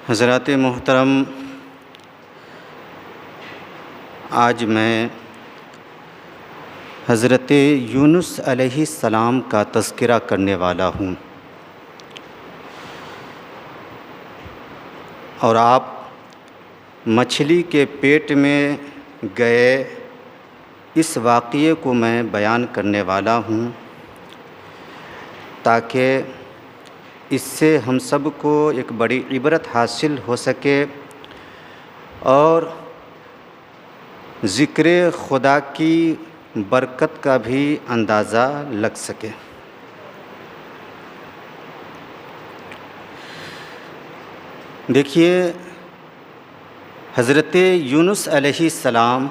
حضرات محترم، آج میں حضرت یونس علیہ السلام کا تذکرہ کرنے والا ہوں، اور آپ مچھلی کے پیٹ میں گئے اس واقعے کو میں بیان کرنے والا ہوں تاکہ اس سے ہم سب کو ایک بڑی عبرت حاصل ہو سکے اور ذکر خدا کی برکت کا بھی اندازہ لگ سکے۔ دیکھیے، حضرت یونس علیہ السلام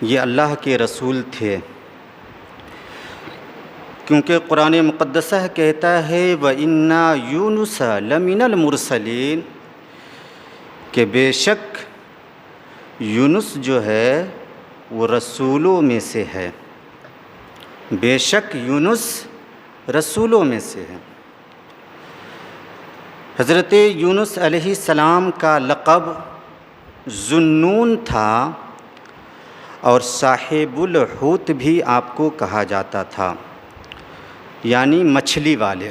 یہ اللہ کے رسول تھے، کیونکہ قرآن مقدسہ کہتا ہے وَإِنَّا يُونُسَ لَمِنَ الْمُرْسَلِينَ، کہ بے شک یونس جو ہے وہ رسولوں میں سے ہے، بے شک یونس رسولوں میں سے ہے۔ حضرت یونس علیہ السلام کا لقب ذُو-النُّون تھا اور صاحب الحوت بھی آپ کو کہا جاتا تھا، یعنی مچھلی والے۔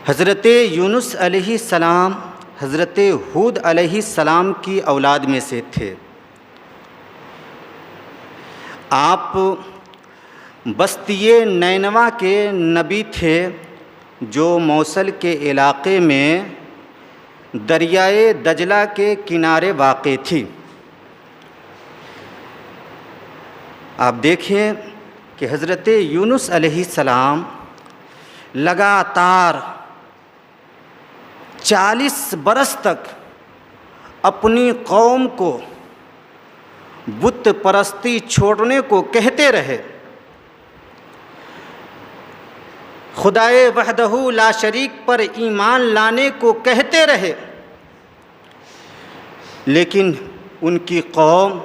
حضرت یونس علیہ السلام حضرت ہود علیہ السلام کی اولاد میں سے تھے۔ آپ بستی نینوا کے نبی تھے جو موصل کے علاقے میں دریائے دجلہ کے کنارے واقع تھی۔ آپ دیکھیں کہ حضرت یونس علیہ السلام لگاتار 40 برس تک اپنی قوم کو بت پرستی چھوڑنے کو کہتے رہے، خدائے وحدہ لا شریک پر ایمان لانے کو کہتے رہے، لیکن ان کی قوم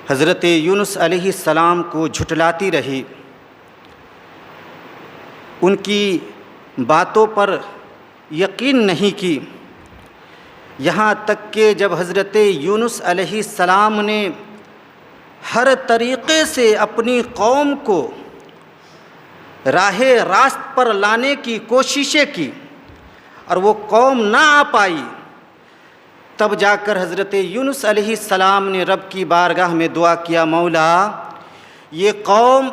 حضرت یونس علیہ السلام کو جھٹلاتی رہی، ان کی باتوں پر یقین نہیں کی، یہاں تک کہ جب حضرت یونس علیہ السلام نے ہر طریقے سے اپنی قوم کو راہ راست پر لانے کی کوششیں کی اور وہ قوم نہ آ پائی، تب جا کر حضرت یونس علیہ السلام نے رب کی بارگاہ میں دعا کیا، مولا یہ قوم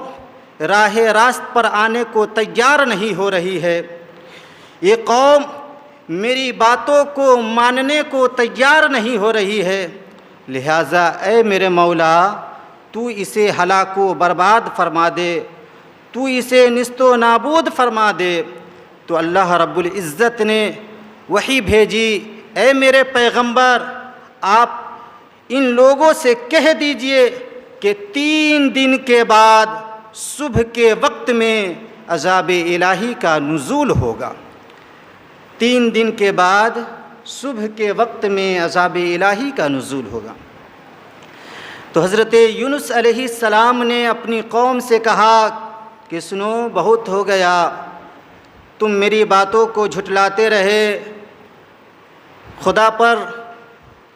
راہ راست پر آنے کو تیار نہیں ہو رہی ہے، یہ قوم میری باتوں کو ماننے کو تیار نہیں ہو رہی ہے، لہٰذا اے میرے مولا تو اسے ہلاک و برباد فرما دے، تو اسے نیست و نابود فرما دے۔ تو اللہ رب العزت نے وحی بھیجی، اے میرے پیغمبر آپ ان لوگوں سے کہہ دیجئے کہ 3 دن کے بعد صبح کے وقت میں عذاب الہی کا نزول ہوگا، 3 دن کے بعد صبح کے وقت میں عذاب الہی کا نزول ہوگا۔ تو حضرت یونس علیہ السلام نے اپنی قوم سے کہا کہ سنو، بہت ہو گیا، تم میری باتوں کو جھٹلاتے رہے، خدا پر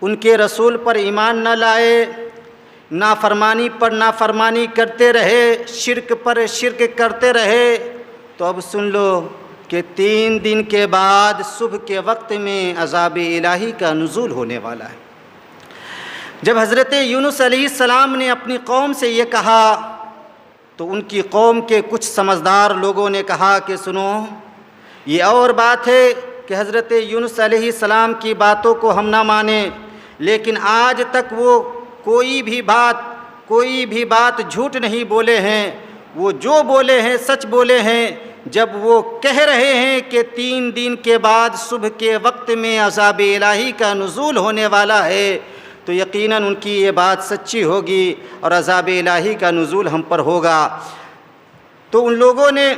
ان کے رسول پر ایمان نہ لائے، نافرمانی پر نافرمانی کرتے رہے، شرک پر شرک کرتے رہے، تو اب سن لو کہ 3 دن کے بعد صبح کے وقت میں عذاب الہی کا نزول ہونے والا ہے۔ جب حضرت یونس علیہ السلام نے اپنی قوم سے یہ کہا تو ان کی قوم کے کچھ سمجھدار لوگوں نے کہا کہ سنو، یہ اور بات ہے کہ حضرت یونس علیہ السلام کی باتوں کو ہم نہ مانیں، لیکن آج تک وہ کوئی بھی بات جھوٹ نہیں بولے ہیں، وہ جو بولے ہیں سچ بولے ہیں۔ جب وہ کہہ رہے ہیں کہ 3 دن کے بعد صبح کے وقت میں عذاب الہی کا نزول ہونے والا ہے، تو یقیناً ان کی یہ بات سچی ہوگی اور عذاب الہی کا نزول ہم پر ہوگا۔ تو ان لوگوں نے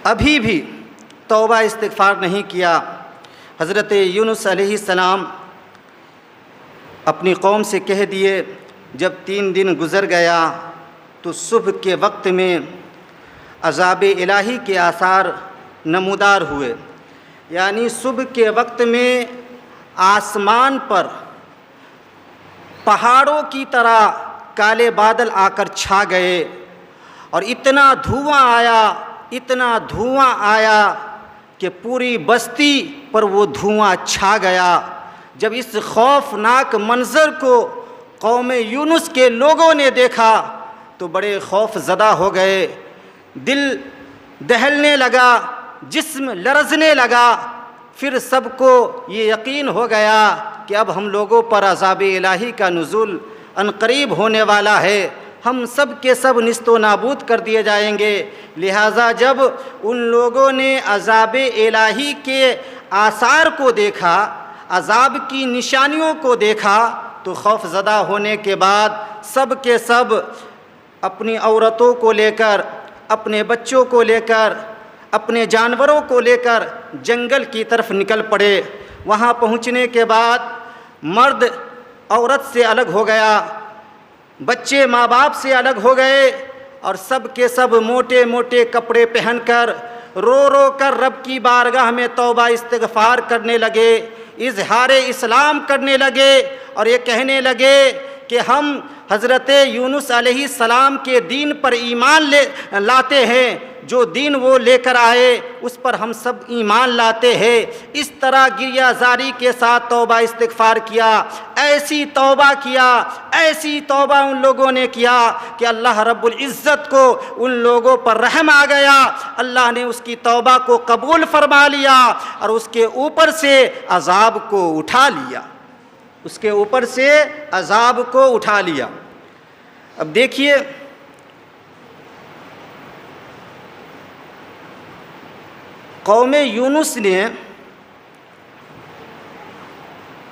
ابھی بھی توبہ استغفار نہیں کیا۔ حضرت یونس علیہ السلام اپنی قوم سے کہہ دیے، جب 3 دن گزر گیا تو صبح کے وقت میں عذاب الہی کے آثار نمودار ہوئے، یعنی صبح کے وقت میں آسمان پر پہاڑوں کی طرح کالے بادل آ کر چھا گئے اور اتنا دھواں آیا کہ پوری بستی پر وہ دھواں چھا گیا۔ جب اس خوفناک منظر کو قوم یونس کے لوگوں نے دیکھا تو بڑے خوف زدہ ہو گئے، دل دہلنے لگا، جسم لرزنے لگا۔ پھر سب کو یہ یقین ہو گیا کہ اب ہم لوگوں پر عذاب الہی کا نزول عنقریب ہونے والا ہے، ہم سب کے سب نیست و نابود کر دیے جائیں گے۔ لہٰذا جب ان لوگوں نے عذاب الہی کے آثار کو دیکھا، عذاب کی نشانیوں کو دیکھا، تو خوف زدہ ہونے کے بعد سب کے سب اپنی عورتوں کو لے کر، اپنے بچوں کو لے کر، اپنے جانوروں کو لے کر جنگل کی طرف نکل پڑے۔ وہاں پہنچنے کے بعد مرد عورت سے الگ ہو گیا، بچے ماں باپ سے الگ ہو گئے، اور سب کے سب موٹے موٹے کپڑے پہن کر رو رو کر رب کی بارگاہ میں توبہ استغفار کرنے لگے، اظہار اسلام کرنے لگے، اور یہ کہنے لگے کہ ہم حضرت یونس علیہ السلام کے دین پر ایمان لاتے ہیں، جو دین وہ لے کر آئے اس پر ہم سب ایمان لاتے ہیں۔ اس طرح گریہ زاری کے ساتھ توبہ استغفار کیا، ایسی توبہ کیا، ایسی توبہ ان لوگوں نے کیا کہ اللہ رب العزت کو ان لوگوں پر رحم آ گیا، اللہ نے اس کی توبہ کو قبول فرما لیا اور اس کے اوپر سے عذاب کو اٹھا لیا، اس کے اوپر سے عذاب کو اٹھا لیا۔ اب دیکھیے قوم یونس نے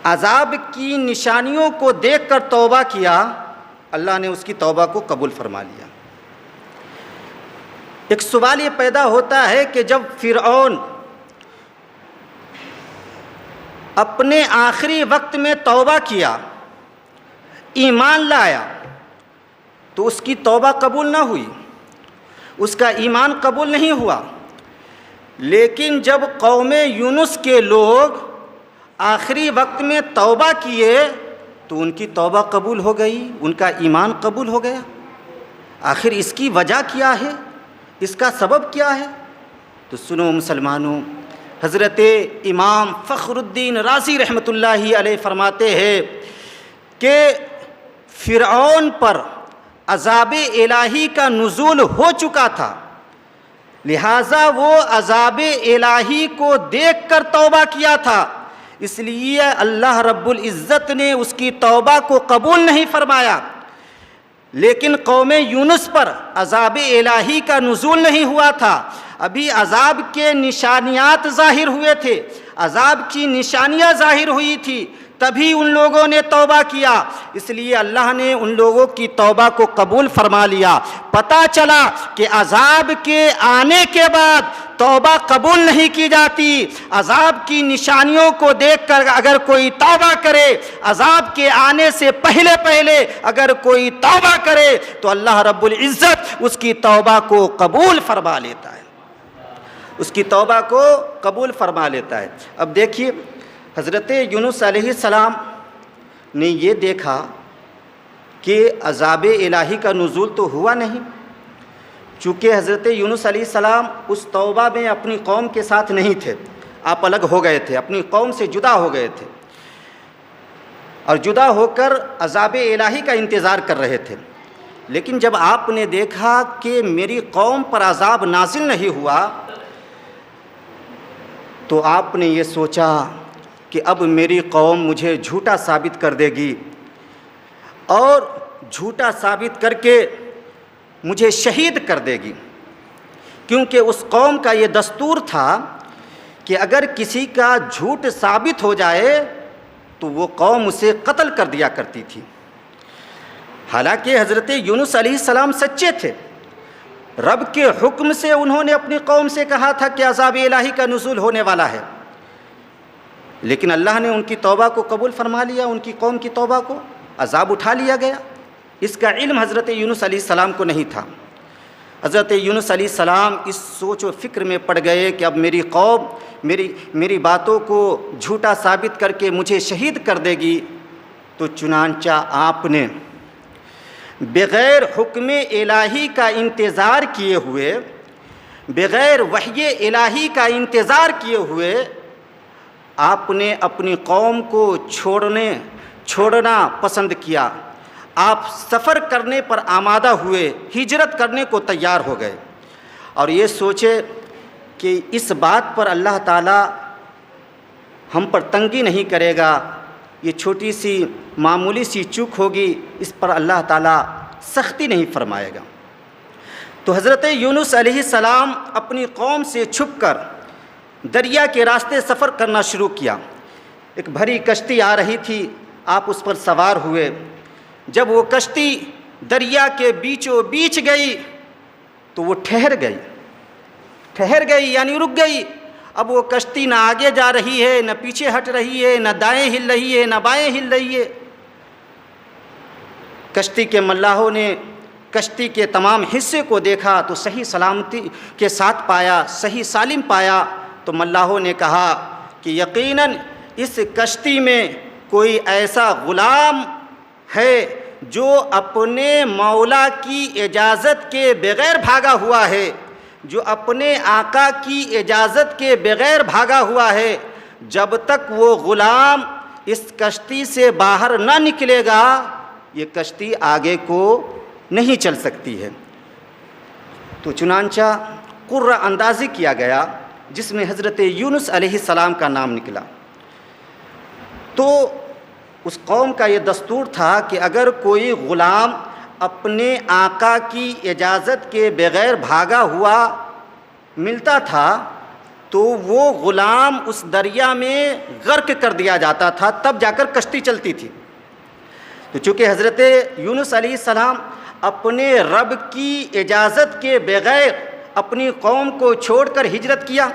عذاب کی نشانیوں کو دیکھ کر توبہ کیا، اللہ نے اس کی توبہ کو قبول فرما لیا۔ ایک سوال یہ پیدا ہوتا ہے کہ جب فرعون اپنے آخری وقت میں توبہ کیا، ایمان لایا، تو اس کی توبہ قبول نہ ہوئی، اس کا ایمان قبول نہیں ہوا۔ لیکن جب قوم یونس کے لوگ آخری وقت میں توبہ کیے تو ان کی توبہ قبول ہو گئی، ان کا ایمان قبول ہو گیا۔ آخر اس کی وجہ کیا ہے، اس کا سبب کیا ہے؟ تو سنو مسلمانوں، حضرت امام فخر الدین رازی رحمۃ اللہ علیہ فرماتے ہیں کہ فرعون پر عذاب الہی کا نزول ہو چکا تھا، لہٰذا وہ عذاب الہی کو دیکھ کر توبہ کیا تھا، اس لیے اللہ رب العزت نے اس کی توبہ کو قبول نہیں فرمایا۔ لیکن قوم یونس پر عذاب الہی کا نزول نہیں ہوا تھا، ابھی عذاب کے نشانیات ظاہر ہوئے تھے، عذاب کی نشانیاں ظاہر ہوئی تھی، تبھی ان لوگوں نے توبہ کیا، اس لیے اللہ نے ان لوگوں کی توبہ کو قبول فرما لیا۔ پتہ چلا کہ عذاب کے آنے کے بعد توبہ قبول نہیں کی جاتی، عذاب کی نشانیوں کو دیکھ کر اگر کوئی توبہ کرے، عذاب کے آنے سے پہلے اگر کوئی توبہ کرے تو اللہ رب العزت اس کی توبہ کو قبول فرما لیتا ہے، اس کی توبہ کو قبول فرما لیتا ہے۔ اب دیکھیے حضرت یونس علیہ السلام نے یہ دیکھا کہ عذاب الہی کا نزول تو ہوا نہیں، چونکہ حضرت یونس علیہ السلام اس توبہ میں اپنی قوم کے ساتھ نہیں تھے، آپ الگ ہو گئے تھے، اپنی قوم سے جدا ہو گئے تھے، اور جدا ہو کر عذاب الہی کا انتظار کر رہے تھے۔ لیکن جب آپ نے دیکھا کہ میری قوم پر عذاب نازل نہیں ہوا تو آپ نے یہ سوچا کہ اب میری قوم مجھے جھوٹا ثابت کر دے گی، اور جھوٹا ثابت کر کے مجھے شہید کر دے گی، کیونکہ اس قوم کا یہ دستور تھا کہ اگر کسی کا جھوٹ ثابت ہو جائے تو وہ قوم اسے قتل کر دیا کرتی تھی۔ حالانکہ حضرت یونس علیہ السلام سچے تھے، رب کے حکم سے انہوں نے اپنی قوم سے کہا تھا کہ عذاب الہی کا نزول ہونے والا ہے، لیکن اللہ نے ان کی توبہ کو قبول فرما لیا، ان کی قوم کی توبہ کو، عذاب اٹھا لیا گیا۔ اس کا علم حضرت یونس علیہ السلام کو نہیں تھا۔ حضرت یونس علیہ السلام اس سوچ و فکر میں پڑ گئے کہ اب میری قوم میری باتوں کو جھوٹا ثابت کر کے مجھے شہید کر دے گی، تو چنانچہ آپ نے بغیر حکم الہی کا انتظار کیے ہوئے، بغیر وحی الہی کا انتظار کیے ہوئے آپ نے اپنی قوم کو چھوڑنا پسند کیا۔ آپ سفر کرنے پر آمادہ ہوئے، ہجرت کرنے کو تیار ہو گئے، اور یہ سوچے کہ اس بات پر اللہ تعالیٰ ہم پر تنگی نہیں کرے گا، یہ چھوٹی سی معمولی سی چوک ہوگی، اس پر اللہ تعالیٰ سختی نہیں فرمائے گا۔ تو حضرت یونس علیہ السلام اپنی قوم سے چھپ کر دریا کے راستے سفر کرنا شروع کیا۔ ایک بھری کشتی آ رہی تھی، آپ اس پر سوار ہوئے۔ جب وہ کشتی دریا کے بیچوں بیچ گئی تو وہ ٹھہر گئی یعنی رک گئی۔ اب وہ کشتی نہ آگے جا رہی ہے، نہ پیچھے ہٹ رہی ہے، نہ دائیں ہل رہی ہے، نہ بائیں ہل رہی ہے۔ کشتی کے ملاحوں نے کشتی کے تمام حصے کو دیکھا تو صحیح سلامتی کے ساتھ پایا، صحیح سالم پایا۔ تو ملاحوں نے کہا کہ یقیناً اس کشتی میں کوئی ایسا غلام ہے جو اپنے مولا کی اجازت کے بغیر بھاگا ہوا ہے، جو اپنے آقا کی اجازت کے بغیر بھاگا ہوا ہے۔ جب تک وہ غلام اس کشتی سے باہر نہ نکلے گا یہ کشتی آگے کو نہیں چل سکتی ہے۔ تو چنانچہ قرہ اندازی کیا گیا جس میں حضرت یونس علیہ السلام کا نام نکلا۔ تو اس قوم کا یہ دستور تھا کہ اگر کوئی غلام اپنے آقا کی اجازت کے بغیر بھاگا ہوا ملتا تھا تو وہ غلام اس دریا میں غرق کر دیا جاتا تھا، تب جا کر کشتی چلتی تھی۔ تو چونکہ حضرت یونس علیہ السلام اپنے رب کی اجازت کے بغیر اپنی قوم کو چھوڑ کر ہجرت کیا،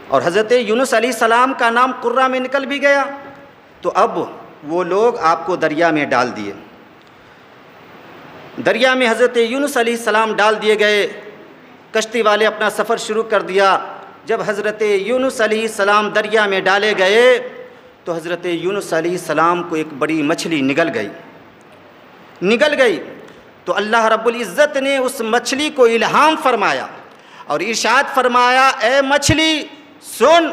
اور حضرت یونس علیہ السلام کا نام قرہ میں نکل بھی گیا، تو اب وہ لوگ آپ کو دریا میں ڈال دیے۔ دریا میں حضرت یونس علیہ السلام ڈال دیے گئے۔ کشتی والے اپنا سفر شروع کر دیا۔ جب حضرت یونس علیہ السلام دریا میں ڈالے گئے تو حضرت یونس علیہ السلام کو ایک بڑی مچھلی نگل گئی۔ تو اللہ رب العزت نے اس مچھلی کو الہام فرمایا اور ارشاد فرمایا، اے مچھلی سن،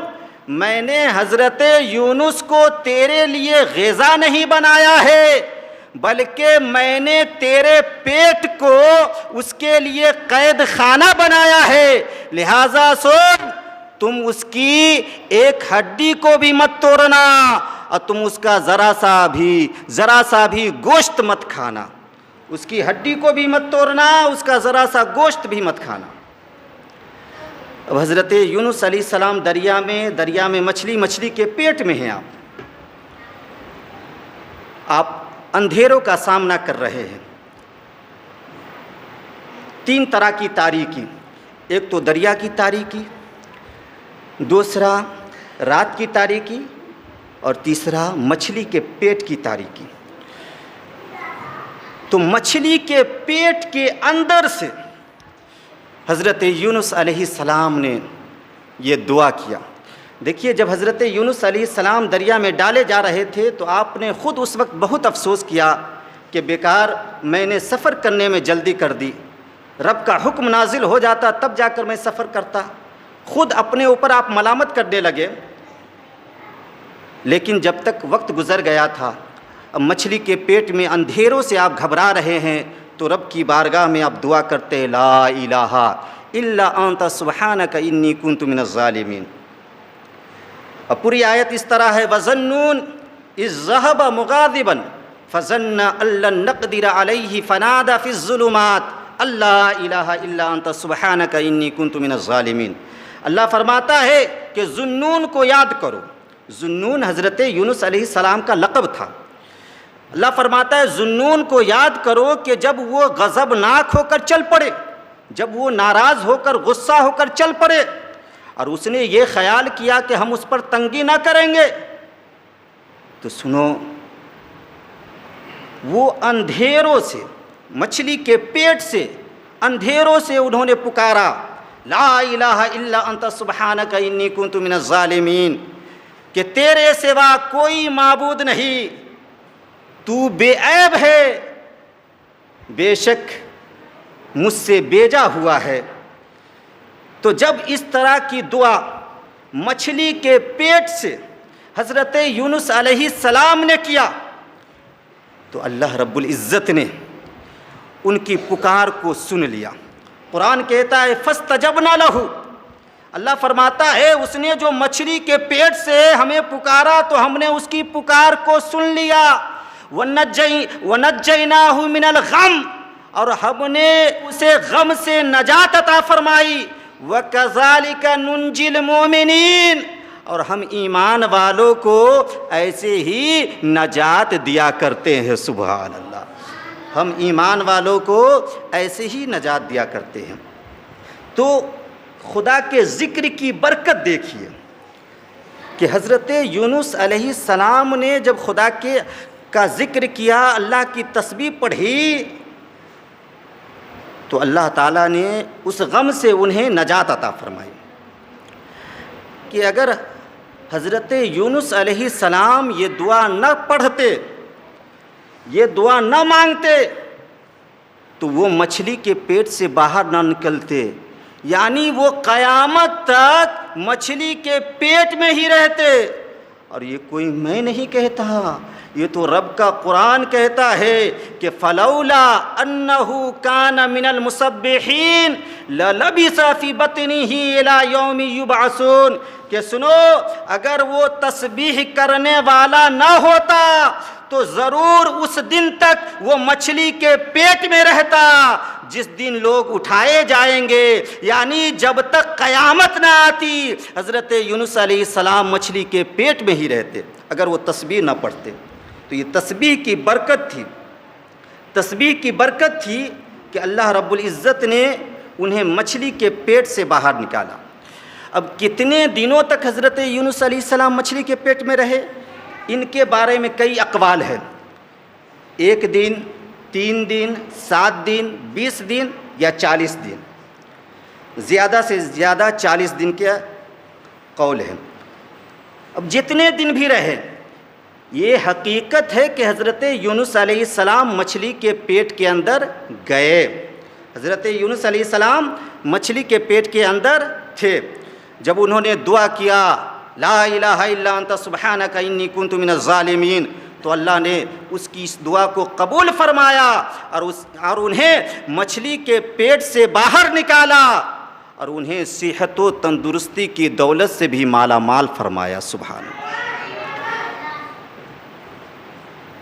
میں نے حضرت یونس کو تیرے لیے غذا نہیں بنایا ہے، بلکہ میں نے تیرے پیٹ کو اس کے لیے قید خانہ بنایا ہے، لہذا سن، تم اس کی ایک ہڈی کو بھی مت توڑنا اور تم اس کا ذرا سا بھی گوشت مت کھانا۔ اس کی ہڈی کو بھی مت توڑنا، اس کا ذرا سا گوشت بھی مت کھانا۔ اب حضرت یونس علیہ السلام دریا میں مچھلی کے پیٹ میں ہیں۔ آپ اندھیروں کا سامنا کر رہے ہیں۔ 3 طرح کی تاریکی، ایک تو دریا کی تاریکی، دوسرا رات کی تاریکی، اور تیسرا مچھلی کے پیٹ کی تاریکی۔ تو مچھلی کے پیٹ کے اندر سے حضرت یونس علیہ السلام نے یہ دعا کیا۔ دیکھیے، جب حضرت یونس علیہ السلام دریا میں ڈالے جا رہے تھے تو آپ نے خود اس وقت بہت افسوس کیا کہ بیکار میں نے سفر کرنے میں جلدی کر دی، رب کا حکم نازل ہو جاتا تب جا کر میں سفر کرتا۔ خود اپنے اوپر آپ ملامت کرنے لگے۔ لیکن جب تک وقت گزر گیا تھا، اب مچھلی کے پیٹ میں اندھیروں سے آپ گھبرا رہے ہیں، تو رب کی بارگاہ میں آپ دعا کرتے، لا الہ الا انت سبحانک انی کنت من الظالمین۔ اب پوری آیت اس طرح ہے، وَظَنُّونَ إِذْ ذَهَبَ مُغَاضِبًا فَظَنَّ أَن لَّن نَّقْدِرَ عَلَيْهِ فَنَادَىٰ فِي الظُّلُمَاتِ أَن لَّا إِلَٰهَ إِلَّا أَنتَ سُبْحَانَكَ إِنِّي كُنتُ مِنَ الظَّالِمِينَ۔ اللہ فرماتا ہے کہ ذُنُّون کو یاد کرو۔ ذُنُّون حضرت یونس علیہ السلام کا لقب تھا۔ اللہ فرماتا ہے ذُنُّون کو یاد کرو کہ جب وہ غضبناک ہو کر چل پڑے، جب وہ ناراض ہو کر غصہ ہو کر چل پڑے، اور اس نے یہ خیال کیا کہ ہم اس پر تنگی نہ کریں گے، تو سنو، وہ اندھیروں سے، مچھلی کے پیٹ سے اندھیروں سے انہوں نے پکارا، لا الہ الا انت سبحانک انی کنت من الظالمین، کہ تیرے سوا کوئی معبود نہیں، تو بے عیب ہے، بے شک مجھ سے بیجا ہوا ہے۔ تو جب اس طرح کی دعا مچھلی کے پیٹ سے حضرت یونس علیہ السلام نے کیا تو اللہ رب العزت نے ان کی پکار کو سن لیا۔ قرآن کہتا ہے فاستجبنا لہ، اللہ فرماتا ہے اس نے جو مچھلی کے پیٹ سے ہمیں پکارا تو ہم نے اس کی پکار کو سن لیا، وَنَجَّيْنَاهُ مِنَ الْغَمِّ، اور ہم نے اسے غم سے نجات عطا فرمائی، وَكَذَلِكَ نُنْجِي الْمُؤْمِنِينَ، اور ہم ایمان والوں کو ایسے ہی نجات دیا کرتے ہیں۔ سبحان اللہ، ہم ایمان والوں کو ایسے ہی نجات دیا کرتے ہیں۔ تو خدا کے ذکر کی برکت دیکھیے کہ حضرت یونس علیہ السلام نے جب خدا کا ذکر کیا، اللہ کی تسبیح پڑھی، تو اللہ تعالیٰ نے اس غم سے انہیں نجات عطا فرمائی۔ کہ اگر حضرت یونس علیہ السلام یہ دعا نہ پڑھتے، یہ دعا نہ مانگتے، تو وہ مچھلی کے پیٹ سے باہر نہ نکلتے، یعنی وہ قیامت تک مچھلی کے پیٹ میں ہی رہتے۔ اور یہ کوئی میں نہیں کہتا، یہ تو رب کا قرآن کہتا ہے کہ فلولا انہ کان من المسبحین للبث فی بطنہ الی یوم یبعثون، کہ سنو اگر وہ تسبیح کرنے والا نہ ہوتا تو ضرور اس دن تک وہ مچھلی کے پیٹ میں رہتا جس دن لوگ اٹھائے جائیں گے، یعنی جب تک قیامت نہ آتی حضرت یونس علیہ السلام مچھلی کے پیٹ میں ہی رہتے اگر وہ تسبیح نہ پڑھتے۔ تو یہ تسبیح کی برکت تھی، تسبیح کی برکت تھی کہ اللہ رب العزت نے انہیں مچھلی کے پیٹ سے باہر نکالا۔ اب کتنے دنوں تک حضرت یونس علیہ السلام مچھلی کے پیٹ میں رہے، ان کے بارے میں کئی اقوال ہیں، 1 دن، 3 دن، 7 دن، 20 دن یا 40 دن، زیادہ سے زیادہ 40 دن کے قول ہے۔ اب جتنے دن بھی رہے، یہ حقیقت ہے کہ حضرت یونس علیہ السلام مچھلی کے پیٹ کے اندر گئے، حضرت یونس علیہ السلام مچھلی کے پیٹ کے اندر تھے۔ جب انہوں نے دعا کیا لا الہ الا انت سبحانک انی کنت من الظالمین، تو اللہ نے اس کی اس دعا کو قبول فرمایا اور انہیں مچھلی کے پیٹ سے باہر نکالا اور انہیں صحت و تندرستی کی دولت سے بھی مالا مال فرمایا۔ سبحان اللہ،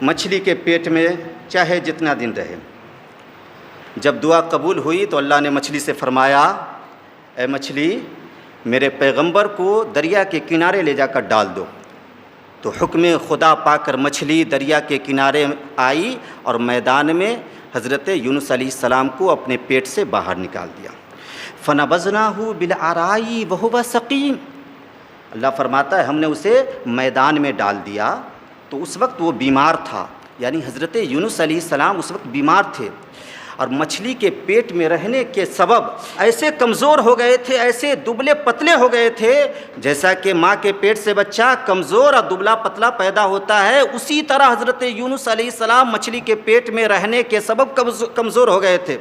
مچھلی کے پیٹ میں چاہے جتنا دن رہے، جب دعا قبول ہوئی تو اللہ نے مچھلی سے فرمایا اے مچھلی میرے پیغمبر کو دریا کے کنارے لے جا کر ڈال دو۔ تو حکم خدا پا کر مچھلی دریا کے کنارے آئی اور میدان میں حضرت یونس علیہ السلام کو اپنے پیٹ سے باہر نکال دیا۔ فَنَبَذْنَاهُ بِالْعَرَاءِ وَهُوَ سَقِيمٌ، اللہ فرماتا ہے ہم نے اسے میدان میں ڈال دیا تو اس وقت وہ بیمار تھا، یعنی حضرت یونس علیہ السلام اس وقت بیمار تھے اور مچھلی کے پیٹ میں رہنے کے سبب ایسے کمزور ہو گئے تھے، ایسے دبلے پتلے ہو گئے تھے، جیسا کہ ماں کے پیٹ سے بچہ کمزور اور دبلا پتلا پیدا ہوتا ہے، اسی طرح حضرت یونس علیہ السلام مچھلی کے پیٹ میں رہنے کے سبب کمزور ہو گئے تھے۔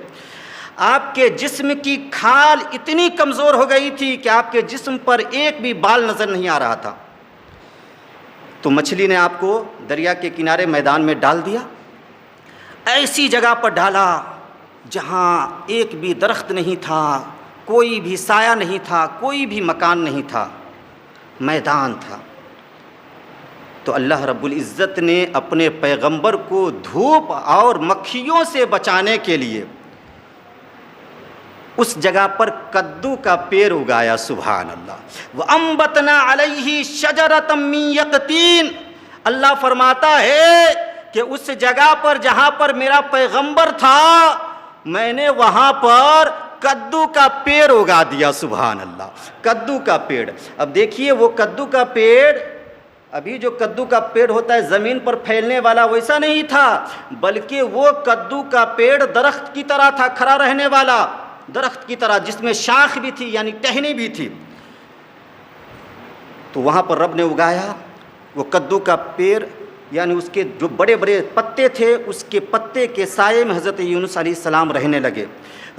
آپ کے جسم کی کھال اتنی کمزور ہو گئی تھی کہ آپ کے جسم پر ایک بھی بال نظر نہیں آ رہا تھا۔ تو مچھلی نے آپ کو دریا کے کنارے میدان میں ڈال دیا، ایسی جگہ پر ڈالا جہاں ایک بھی درخت نہیں تھا، کوئی بھی سایہ نہیں تھا، کوئی بھی مکان نہیں تھا، میدان تھا۔ تو اللہ رب العزت نے اپنے پیغمبر کو دھوپ اور مکھیوں سے بچانے کے لیے اس جگہ پر کدو کا پیڑ اگایا۔ سبحان اللہ، وَأَنبَتْنَا عَلَيْهِ شَجَرَةً مِّن يَقْطِينٍ، اللہ فرماتا ہے کہ اس جگہ پر جہاں پر میرا پیغمبر تھا میں نے وہاں پر کدو کا پیڑ اگا دیا۔ سبحان اللہ، کدو کا پیڑ۔ اب دیکھیے وہ کدو کا پیڑ ابھی جو کدو کا پیڑ ہوتا ہے زمین پر پھیلنے والا ویسا نہیں تھا، بلکہ وہ کدو کا پیڑ درخت کی طرح تھا، کھڑا رہنے والا درخت کی طرح، جس میں شاخ بھی تھی یعنی ٹہنی بھی تھی۔ تو وہاں پر رب نے اگایا وہ کدو کا پیڑ، یعنی اس کے جو بڑے بڑے پتے تھے، اس کے پتے کے سائے میں حضرت یونس علیہ السلام رہنے لگے۔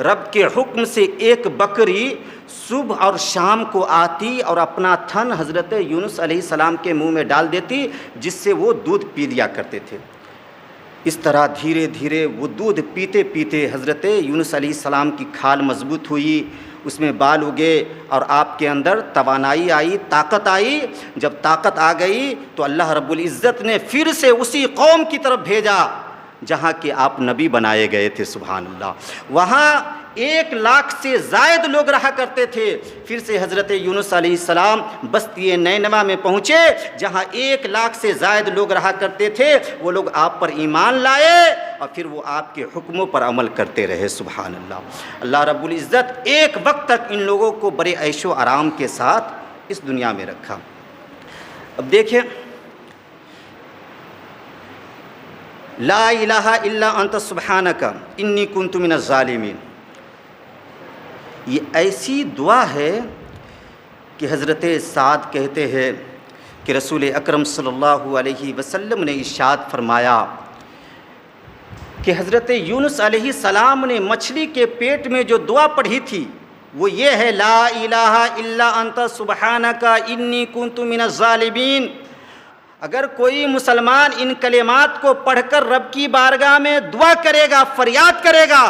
رب کے حکم سے ایک بکری صبح اور شام کو آتی اور اپنا تھن حضرت یونس علیہ السلام کے منہ میں ڈال دیتی، جس سے وہ دودھ پی لیا کرتے تھے۔ اس طرح دھیرے دھیرے وہ دودھ پیتے پیتے حضرت یونس علیہ السلام کی کھال مضبوط ہوئی، اس میں بال اگے اور آپ کے اندر توانائی آئی، طاقت آئی۔ جب طاقت آ گئی تو اللہ رب العزت نے پھر سے اسی قوم کی طرف بھیجا جہاں کہ آپ نبی بنائے گئے تھے، سبحان اللہ۔ وہاں 1,00,000 سے زائد لوگ رہا کرتے تھے۔ پھر سے حضرت یونس علیہ السلام بستی نینوا میں پہنچے، جہاں 1,00,000 سے زائد لوگ رہا کرتے تھے۔ وہ لوگ آپ پر ایمان لائے اور پھر وہ آپ کے حکموں پر عمل کرتے رہے، سبحان اللہ۔ اللہ رب العزت ایک وقت تک ان لوگوں کو بڑے عیش و آرام کے ساتھ اس دنیا میں رکھا۔ اب دیکھیں، لا الہ الا انت سبحانک انی کنت من الظالمین، یہ ایسی دعا ہے کہ حضرت سعد کہتے ہیں کہ رسول اکرم صلی اللہ علیہ وسلم نے ارشاد فرمایا کہ حضرت یونس علیہ السلام نے مچھلی کے پیٹ میں جو دعا پڑھی تھی وہ یہ ہے، لا الہ الا انت سبحانک انی کنت من الظالمین۔ اگر کوئی مسلمان ان کلمات کو پڑھ کر رب کی بارگاہ میں دعا کرے گا، فریاد کرے گا،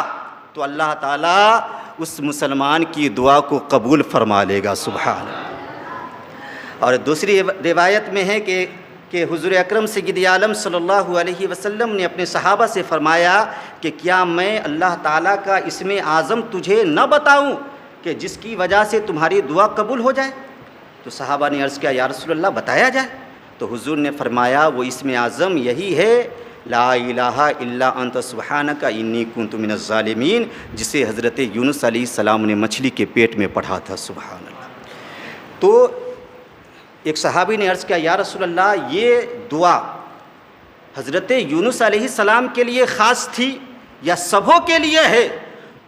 تو اللہ تعالیٰ اس مسلمان کی دعا کو قبول فرما لے گا، سبحان اللہ۔ اور دوسری روایت میں ہے کہ حضور اکرم سید عالم صلی اللہ علیہ وسلم نے اپنے صحابہ سے فرمایا کہ کیا میں اللہ تعالیٰ کا اسم اعظم تجھے نہ بتاؤں کہ جس کی وجہ سے تمہاری دعا قبول ہو جائے؟ تو صحابہ نے عرض کیا، یا رسول اللہ بتایا جائے؟ تو حضور نے فرمایا وہ اسم اعظم یہی ہے، لا الہ الا انت سبحانک انی کنت من الظالمین، جسے حضرت یونس علیہ السلام نے مچھلی کے پیٹ میں پڑھا تھا، سبحان اللہ۔ تو ایک صحابی نے عرض کیا، یا رسول اللہ یہ دعا حضرت یونس علیہ السلام کے لیے خاص تھی یا سبھوں کے لیے ہے؟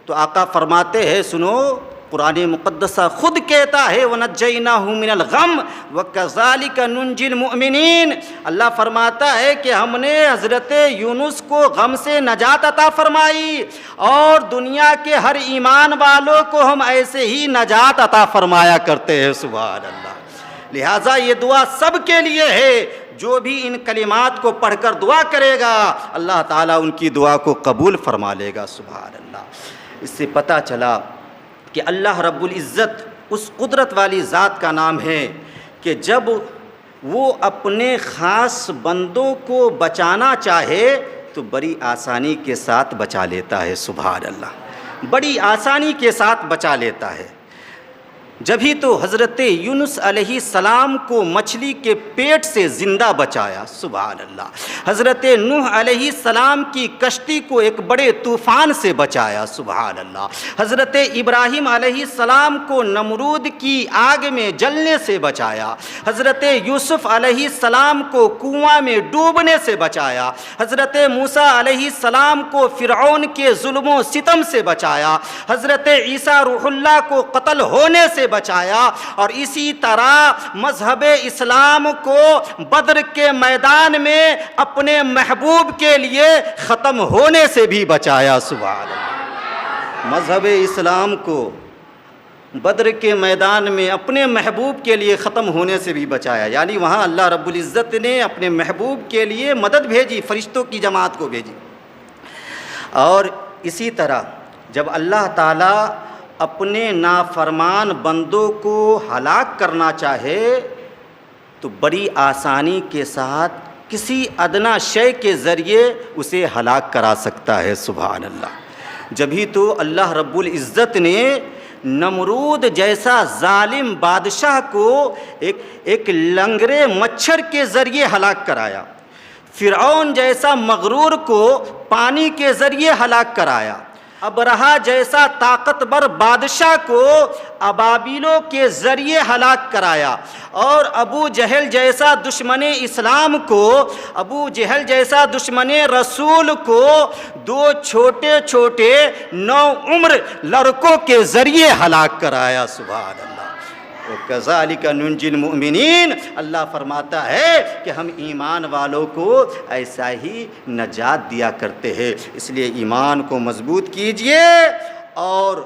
تو آقا فرماتے ہیں، سنو، قرآن مقدسہ خود کہتا ہے، وَنَجَّيْنَاهُ مِنَ الْغَمِّ وَكَذَلِكَ نُنْجِي الْمُؤْمِنِينَ۔ اللہ فرماتا ہے کہ ہم نے حضرت یونس کو غم سے نجات عطا فرمائی اور دنیا کے ہر ایمان والوں کو ہم ایسے ہی نجات عطا فرمایا کرتے ہیں، سبحان اللہ۔ لہٰذا یہ دعا سب کے لیے ہے، جو بھی ان کلمات کو پڑھ کر دعا کرے گا اللہ تعالیٰ ان کی دعا کو قبول فرما لے گا، سبحان اللہ۔ اس سے پتہ چلا کہ اللہ رب العزت اس قدرت والی ذات کا نام ہے کہ جب وہ اپنے خاص بندوں کو بچانا چاہے تو بڑی آسانی کے ساتھ بچا لیتا ہے، سبحان اللہ، بڑی آسانی کے ساتھ بچا لیتا ہے۔ جبھی تو حضرت یونس علیہ السلام کو مچھلی کے پیٹ سے زندہ بچایا، سبحان اللہ۔ حضرت نوح علیہ السلام کی کشتی کو ایک بڑے طوفان سے بچایا، سبحان اللہ۔ حضرت ابراہیم علیہ السلام کو نمرود کی آگ میں جلنے سے بچایا۔ حضرت یوسف علیہ السلام کو کنواں میں ڈوبنے سے بچایا۔ حضرت موسیٰ علیہ السلام کو فرعون کے ظلم و ستم سے بچایا۔ حضرت عیسیٰ روح اللہ کو قتل ہونے سے بچایا، اور اسی طرح مذہب اسلام کو بدر کے میدان میں اپنے محبوب کے لیے ختم ہونے سے بھی بچایا، سبحان اللہ۔ مذہب اسلام کو بدر کے میدان میں اپنے محبوب کے لیے ختم ہونے سے بھی بچایا، یعنی وہاں اللہ رب العزت نے اپنے محبوب کے لیے مدد بھیجی، فرشتوں کی جماعت کو بھیجی۔ اور اسی طرح جب اللہ تعالیٰ اپنے نافرمان بندوں کو ہلاک کرنا چاہے تو بڑی آسانی کے ساتھ کسی ادنا شے کے ذریعے اسے ہلاک کرا سکتا ہے، سبحان اللہ۔ جبھی تو اللہ رب العزت نے نمرود جیسا ظالم بادشاہ کو ایک لنگڑے مچھر کے ذریعے ہلاک کرایا، فرعون جیسا مغرور کو پانی کے ذریعے ہلاک کرایا، ابرہہ جیسا طاقتور بادشاہ کو ابابیلوں کے ذریعے ہلاک کرایا، اور ابو جہل جیسا دشمن اسلام کو، ابو جہل جیسا دشمن رسول کو 2 چھوٹے چھوٹے 9 عمر لڑکوں کے ذریعے ہلاک کرایا۔ سبحان اللہ۔ وَكَذَلِكَ نُنْجِي الْمُؤْمِنِينَ، اللہ فرماتا ہے کہ ہم ایمان والوں کو ایسا ہی نجات دیا کرتے ہیں۔ اس لیے ایمان کو مضبوط کیجئے، اور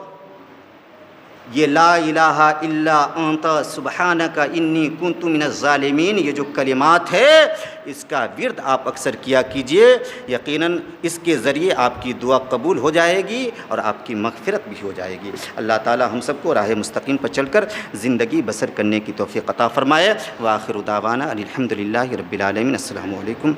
یہ لا الہ الا انت سبحانک انی کنت من الظالمین، یہ جو کلمات ہے اس کا ورد آپ اکثر کیا کیجئے، یقیناً اس کے ذریعے آپ کی دعا قبول ہو جائے گی اور آپ کی مغفرت بھی ہو جائے گی۔ اللہ تعالی ہم سب کو راہ مستقیم پر چل کر زندگی بسر کرنے کی توفیق عطا فرمائے۔ وآخر دعوانا الحمدللہ رب العالمین۔ السلام علیکم۔